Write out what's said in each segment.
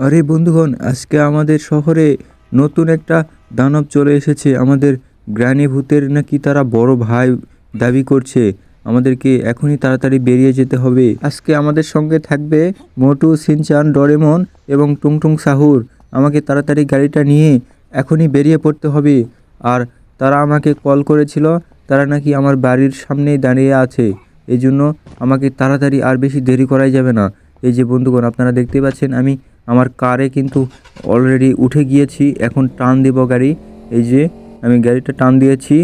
আরে বন্ধুগণ, আজকে আমাদের শহরে নতুন একটা দানব চলে এসেছে। আমাদের গ্র্যানি ভূতের নাকি তারা বড় ভাই দাবি করছে। আমাদেরকে এখনই তাড়াতাড়ি বেরিয়ে যেতে হবে। আজকে আমাদের সঙ্গে থাকবে মোটু, সিনচান, ডোরেমন এবং টুংটুং সাহুর। আমাকে তাড়াতাড়ি গাড়িটা নিয়ে এখনই বেরিয়ে পড়তে হবে। আর তারা আমাকে কল করেছিল, তারা নাকি আমার বাড়ির সামনেই দাঁড়িয়ে আছে। এই জন্য আমাকে তাড়াতাড়ি, আর বেশি দেরি করাই যাবে না। এই যে বন্ধুগণ, আপনারা দেখতে পাচ্ছেন আমি আমার কারে কিন্তু অলরেডি উঠে গিয়েছি। এখন টান দেব গাড়ি। এই যে আমি গাড়িটা টান দিয়েছি,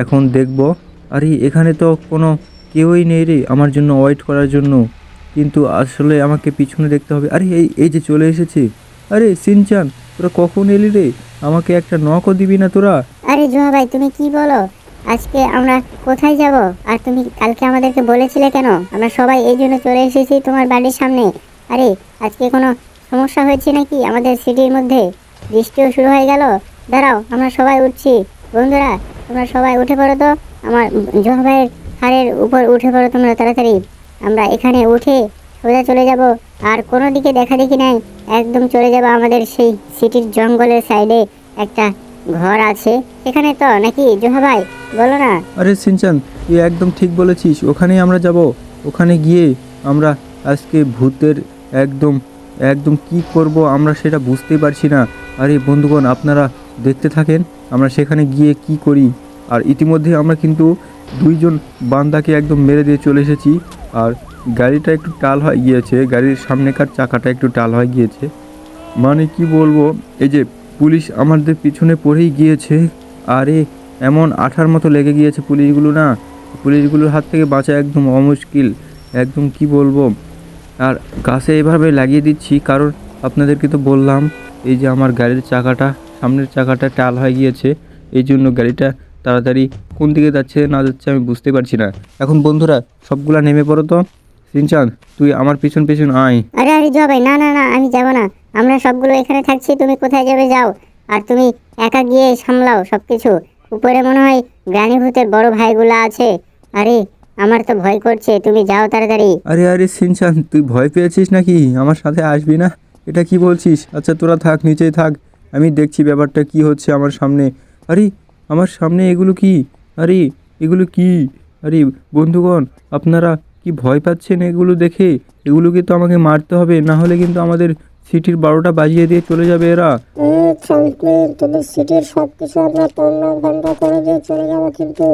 এখন দেখব। আরে এখানে তো কোনো কেউই নেই রে আমার জন্য ওয়েট করার জন্য। কিন্তু আসলে আমাকে পিছনে দেখতে হবে। আরে এই এই যে চলে এসেছে। আরে সিনচান, তোরা কখন এলি রে? আমাকে একটা নকও দিবি না তোরা? আরে জুহা ভাই, তুমি কি বলো? আজকে আমরা কোথায় যাব? আর তুমি কালকে আমাদেরকে বলেছিলে কেন? আমরা সবাই এই জন্য চলে এসেছি তোমার বাড়ির সামনে। আরে আজকে কোনো সমস্যা হয়েছে নাকি আমাদের সিটির মধ্যে? বৃষ্টিও শুরু হয়ে গেল। দাঁড়াও, আমরা সবাই উঠছি। বন্ধুরা, তোমরা সবাই উঠে পড়ো তো। আমার জুহা ভাইয়ের হাড়ের উপর উঠে পড়ো তোমরা তাড়াতাড়ি। আমরা এখানে উঠে সোজা চলে যাব। আর কোনো দিকে দেখা দেখি নাই, একদম চলে যাব আমাদের সেই সিটির জঙ্গলের সাইডে একটা ঘর আছে সেখানে, তো নাকি জোহা ভাই? বলো না। আরে সিনচান, তুই একদম ঠিক বলেছিস। ওখানেই আমরা যাব। ওখানে গিয়ে আমরা আজকে ভূতের একদম একদম কি করব আমরা সেটা বুঝতেই পারছি না। আরে বন্ধুগণ, আপনারা দেখতে থাকেন আমরা সেখানে গিয়ে কি করি। আর ইতিমধ্যে আমরা কিন্তু দুইজন বান্দাকে একদম মেরে দিয়ে চলে এসেছি। আর গাড়িটা একটু টাল হয়ে গিয়েছে, গাড়ির সামনেকার চাকাটা একটু টাল হয়ে গিয়েছে। মানে কি বলবো, এই যে পুলিশ আমাদের পিছনে পড়েই গিয়েছে। আরে এমন আঠার মতো লেগে গিয়েছে পুলিশগুলো না, পুলিশগুলোর হাত থেকে বাঁচা একদম অমুশকিল। একদম কি বলবো। আর গাছে এভাবে লাগিয়ে দিচ্ছি কারণ আপনাদেরকে তো বললাম এই যে আমার গাড়ির চাকাটা, সামনের চাকাটা টাল হয়ে গিয়েছে। এই জন্য গাড়িটা তাড়াতাড়ি কোন দিকে যাচ্ছে না যাচ্ছে আমি বুঝতে পারছি না। এখন বন্ধুরা সবগুলা নেমে পড়ো তো। সিনচান, তুই আমার পিছন পিছন আয়। আরে আরে জোহা ভাই, না না না, আমি যাব না। আমরা সবগুলো এখানে থাকছি, তুমি কোথায় যাবে যাও। আর তুমি একা গিয়ে সামলাও সবকিছু। উপরে মনে হয় গ্রানি ভূতের বড় ভাইগুলা আছে। আরে আমার তো ভয় করছে, তুমি যাও তাড়াতাড়ি। আরে আরে সিনচান, তুই ভয় পেয়েছিস নাকি? আমার সাথে আসবি না? এটা কি বলছিস? আচ্ছা তোরা থাক, নিচেই থাক, আমি দেখছি ব্যাপারটা কি হচ্ছে আমার সামনে। আরে আমার সামনে এগুলো কি? আরে এগুলো কি? আরে বন্ধুগণ, আপনারা কি ভয় পাচ্ছেন এগুলো দেখে? এগুলোকে তো আমাকে মারতে হবে, না হলে কিন্তু আমাদের সিটির 12টা বাজিয়ে দিয়ে চলে যাবে এরা। ফ্র্যাঙ্কলিন, তুমি সিটির সবকিছু আমরা তন্ন ঘন্টা করে দিয়ে চলে যাবো কিন্তু।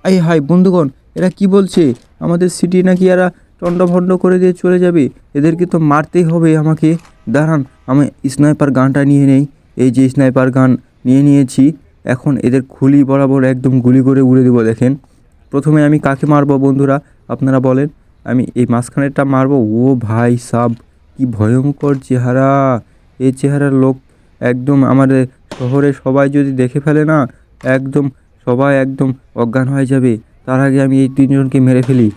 আই হাই বন্ধুগণ, এরা কি বলছে? আমাদের সিটি নাকি এরা টন্ডভন্ড করে দিয়ে চলে যাবে? এদেরকে তো মারতেই হবে আমাকে। দাঁড়ান, আমি স্নাইপার গানটা নিয়ে নেই। এই যে স্নাইপার গান নিয়ে নিয়েছি। এখন এদের খুলি বরাবর একদম গুলি করে উড়ে দেবো। দেখেন প্রথমে আমি কাকে মারবো বন্ধুরা, আপনারা বলেন। আমি এই মাঝখানেরটা মারবো। ও ভাই সাব, কি ভয়ঙ্কর চেহারা! এই চেহারার লোক একদম আমাদের শহরে সবাই যদি দেখে ফেলে না, একদম সবাই একদম অজ্ঞান হয়ে যাবে। তার আগে আমি এই তিনজনকে মেরে ফেলি।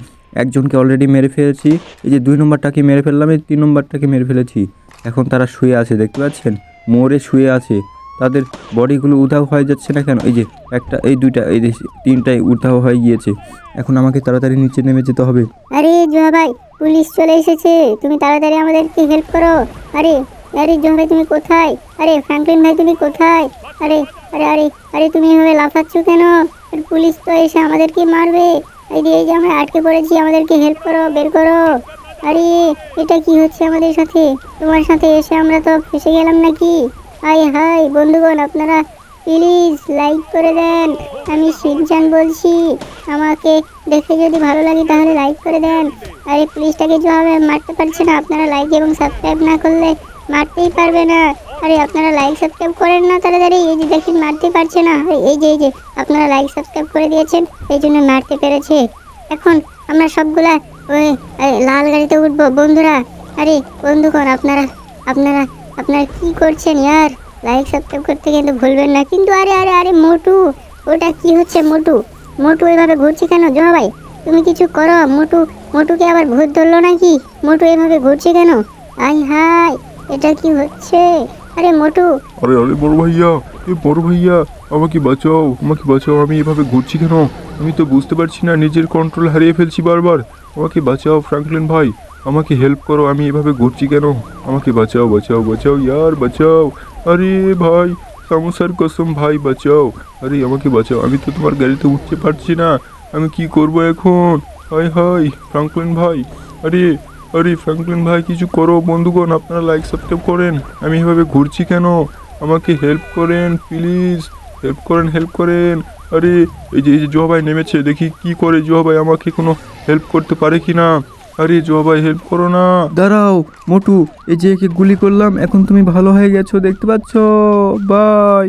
একজনকে অলরেডি মেরে ফেলেছি, এই যে 2 নম্বরটাকে মেরে ফেললাম, এই 3 নম্বরটাকে মেরে ফেলেছি। এখন তারা শুয়ে আছে, দেখতে পাচ্ছেন, মরে শুয়ে আছে। তাদের বডিগুলো উধাও হয়ে যাচ্ছে না কেন? এই যে একটা, এই দুইটা, এই যে তিনটাই উধাও হয়ে গিয়েছে। এখন আমাকে তাড়াতাড়ি নিচে নেমে যেতে হবে। আরে জোহা ভাই, পুলিশ চলে এসেছে, তুমি তাড়াতাড়ি আমাদেরকে হেল্প করো। আরে আরে জোহা ভাই, তুমি কোথায়? আরে ফ্র্যাঙ্কলিন ভাই, তুমি কোথায়? আরে আরে আরে আরে তুমি এভাবে লাফাচ্ছ কেন? আর পুলিশ তো এসে আমাদেরকে মারবে। এই যে আমরা আটকে পড়েছি, আমাদেরকে হেল্প করো, বের করো। আরে এটা কি হচ্ছে আমাদের সাথে? তোমার সাথে এসে আমরা তো ফেসে গেলাম নাকি? হাই হাই বন্ধুগণ, আপনারা প্লিজ লাইক করে দেন। আমি সিনচান বলছি। আমাকে দেখে যদি ভালো লাগে তাহলে লাইক করে দেন। আরে পুলিশটাকে যেভাবে মারতে পারছে না, আপনারা লাইক এবং সাবস্ক্রাইব না করলে মারতেই পারবে না। আরে আপনারা লাইক সাবস্ক্রাইব করেন না তাড়াতাড়ি। এই যে দেখেন, মারতে পারছে না। এই যে আপনারা লাইক সাবস্ক্রাইব করে দিয়েছেন, এই জন্য মারতে পেরেছে। এখন আমরা সবগুলা ওই লাল গাড়িতে উঠবো বন্ধুরা। আরে বন্ধুগণ, আপনারা আপনারা আপনারা কি করছেন ইয়ার? লাইক সাবস্ক্রাইব করতে কিন্তু ভুলবেন না কিন্তু। আরে আরে আরে মোটু, ওটা কি হচ্ছে? মোটু মোটু এভাবে ঘুরছে কেন? জোহা ভাই, তুমি কিছু করো। মোটুকে আবার ভূত ধরলো নাকি? মোটু এভাবে ঘুরছে কেন? আই হাই, এটা কি হচ্ছে? আরে মোটু। আরে আরে বড় ভাইয়া, বড় ভাইয়া, আমাকে বাঁচাও, আমাকে বাঁচাও। আমি এভাবে ঘুরছি কেন? আমি তো বুঝতে পারছি না, নিজের কন্ট্রোল হারিয়ে ফেলছি বারবার। আমাকে বাঁচাও ফ্র্যাঙ্কলিন ভাই, আমাকে হেল্প করো, আমি এভাবে ঘুরছি কেন? আমাকে বাঁচাও বাঁচাও বাঁচাও ইয়ার বাঁচাও। আরে ভাই, সমস্যার কসম ভাই বাঁচাও। আরে আমাকে বাঁচাও, আমি তো তোমার গাড়িতে উঠতে পারছি না। আমি কি করব এখন? হাই হাই ফ্রাঙ্কলিন ভাই, আরে আরে ফ্রাঙ্কলিন ভাই কিছু করো। বন্ধুগণ আপনারা লাইক সাবস্ক্রাইব করেন। আমি এভাবে ঘুরছি কেন? আমাকে হেল্প করেন প্লিজ, হেল্প করেন হেল্প করেন। আরে এই যে জোয়া ভাই নেমেছে, দেখি কি করে জোয়া ভাই আমাকে কোনো হেল্প করতে পারে কি না। আরে জোয়া ভাই হেল্প করো না। দাঁড়াও মোটু, এই যে একে গুলি করলাম, এখন তুমি ভালো হয়ে গেছো দেখতে পাচ্ছ। বাই।